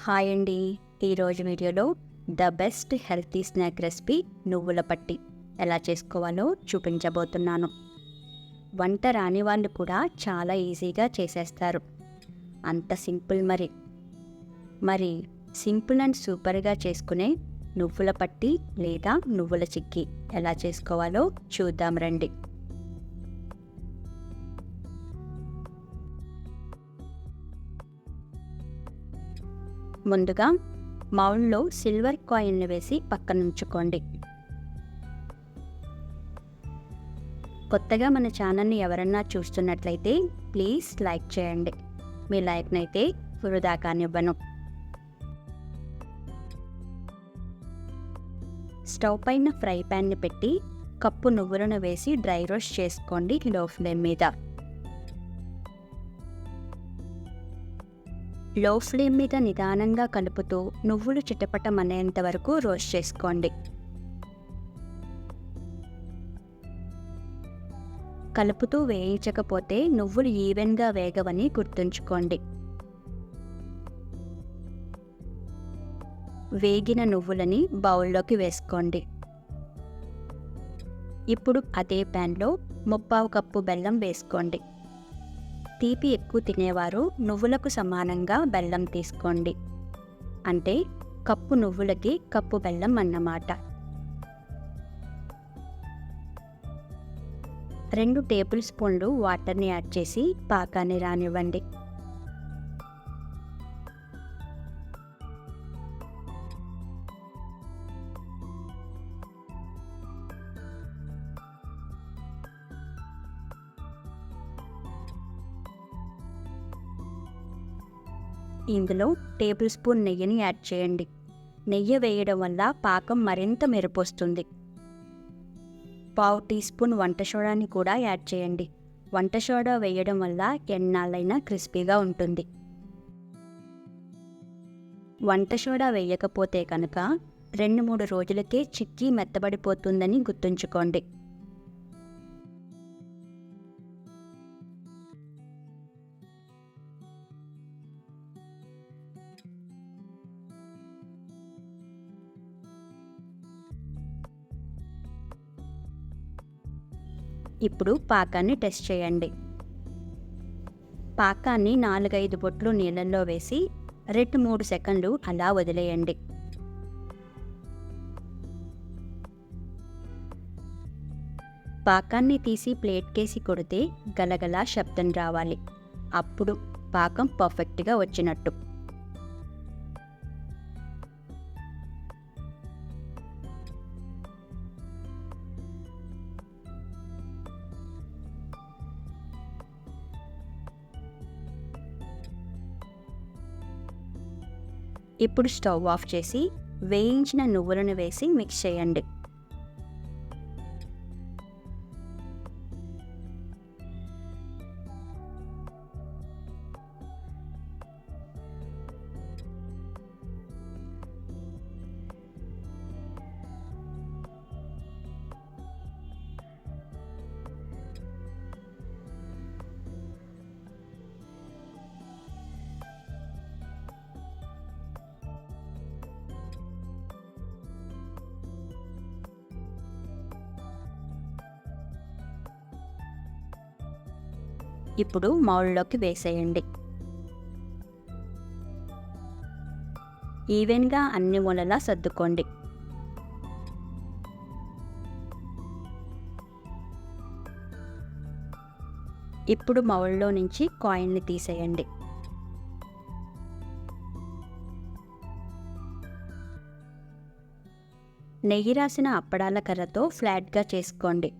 Hi అండి. ఈరోజు వీడియోలో the best healthy snack recipe నువ్వుల పట్టి ఎలా చేసుకోవాలో చూపించబోతున్నాను. వంట రాని వాళ్ళు కూడా చాలా ఈజీగా చేసేస్తారు. అంత సింపుల్ మరి సింపుల్ అండ్ సూపర్గా చేసుకునే నువ్వుల పట్టి లేదా నువ్వుల చిక్కీ ఎలా చేసుకోవాలో చూద్దాం రండి. ముందుగా బౌల్లో సిల్వర్ కాయిన్లు వేసి పక్కనుంచుకోండి. కొత్తగా మన ఛానల్ని ఎవరన్నా చూస్తున్నట్లయితే ప్లీజ్ లైక్ చేయండి. మీ లైక్నైతే వృధా కానివ్వను. స్టవ్ పైన ఫ్రై ప్యాన్ని పెట్టి కప్పు నువ్వులను వేసి డ్రై రోస్ట్ చేసుకోండి లో ఫ్లేమ్ మీద. లో ఫ్లేమ్ మీద నిదానంగా కలుపుతూ నువ్వులు చిటపటమనేంత వరకు రోస్ట్ చేసుకోండి. కలుపుతూ వేయించకపోతే నువ్వులు ఈవెన్గా వేగవని గుర్తుంచుకోండి. వేగిన నువ్వులని బౌల్లోకి వేసుకోండి. ఇప్పుడు అదే ప్యాన్లో 3/4 కప్పు బెల్లం వేసుకోండి. తీపి ఎక్కువ తినేవారు నువ్వులకు సమానంగా బెల్లం తీసుకోండి. అంటే కప్పు నువ్వులకి కప్పు బెల్లం అన్నమాట. 2 టేబుల్ స్పూన్లు వాటర్ని యాడ్ చేసి పాకాన్ని రానివ్వండి. ఇందులో టేబుల్ స్పూన్ నెయ్యిని యాడ్ చేయండి. నెయ్యి వేయడం వల్ల పాకం మరింత మెరుపొస్తుంది. 1/2 టీ స్పూన్ వంట సోడాని కూడా యాడ్ చేయండి. వంట సోడా వేయడం వల్ల ఎన్నాళ్ళైనా క్రిస్పీగా ఉంటుంది. వంట సోడా వేయకపోతే కనుక 2-3 రోజులకే చిక్కీ మెత్తబడిపోతుందని గుర్తుంచుకోండి. ఇప్పుడు పాకాన్ని టెస్ట్ చేయండి. పాకాన్ని 4-5 బొట్లు నీళ్ళల్లో వేసి 2-3 సెకండ్లు అలా వదిలేయండి. పాకాన్ని తీసి ప్లేట్కేసి కొడితే గలగలా శబ్దం రావాలి. అప్పుడు పాకం పర్ఫెక్ట్గా వచ్చినట్టు. ఇప్పుడు స్టవ్ ఆఫ్ చేసి వేయించిన నువ్వులను వేసి మిక్స్ చేయండి. ఇప్పుడు మౌల్డ్లోకి వేసేయండి. ఈవెన్గా అన్ని మూలలా సర్దుకోండి. ఇప్పుడు మౌల్డ్లో నుంచి కాయిన్ని తీసేయండి. నెయ్యి రాసిన అప్పడాల కర్రతో ఫ్లాట్గా చేసుకోండి.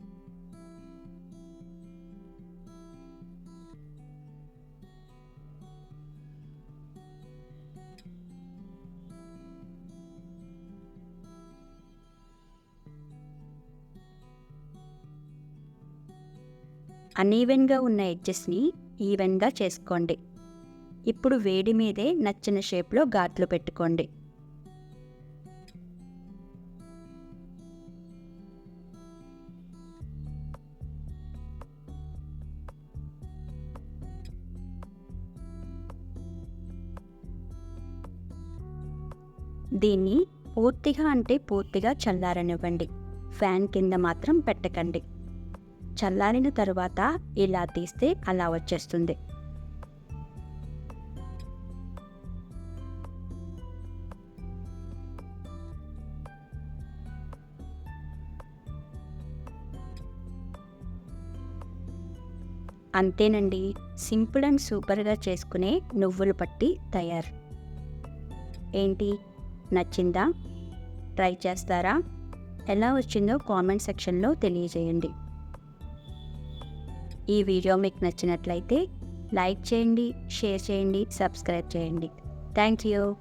అన్ఈవెన్గా ఉన్న ఎడ్జెస్ని ఈవెన్గా చేసుకోండి. ఇప్పుడు వేడి మీదే నచ్చిన షేప్లో ఘాట్లు పెట్టుకోండి. దీన్ని పూర్తిగా అంటే పూర్తిగా చల్లారనివ్వండి. ఫ్యాన్ కింద మాత్రం పెట్టకండి. చల్లారిన తరువాత ఇలా తీస్తే అలా వచ్చేస్తుంది. అంతేనండి, సింపుల్ అండ్ సూపర్గా చేసుకునే నువ్వుల పట్టి తయారు. ఏంటి, నచ్చిందా? ట్రై చేస్తారా? ఎలా వచ్చిందో కామెంట్ సెక్షన్లో తెలియజేయండి. ఈ వీడియో మీకు నచ్చినట్లయితే లైక్ చేయండి, షేర్ చేయండి, సబ్స్క్రైబ్ చేయండి. Thank you.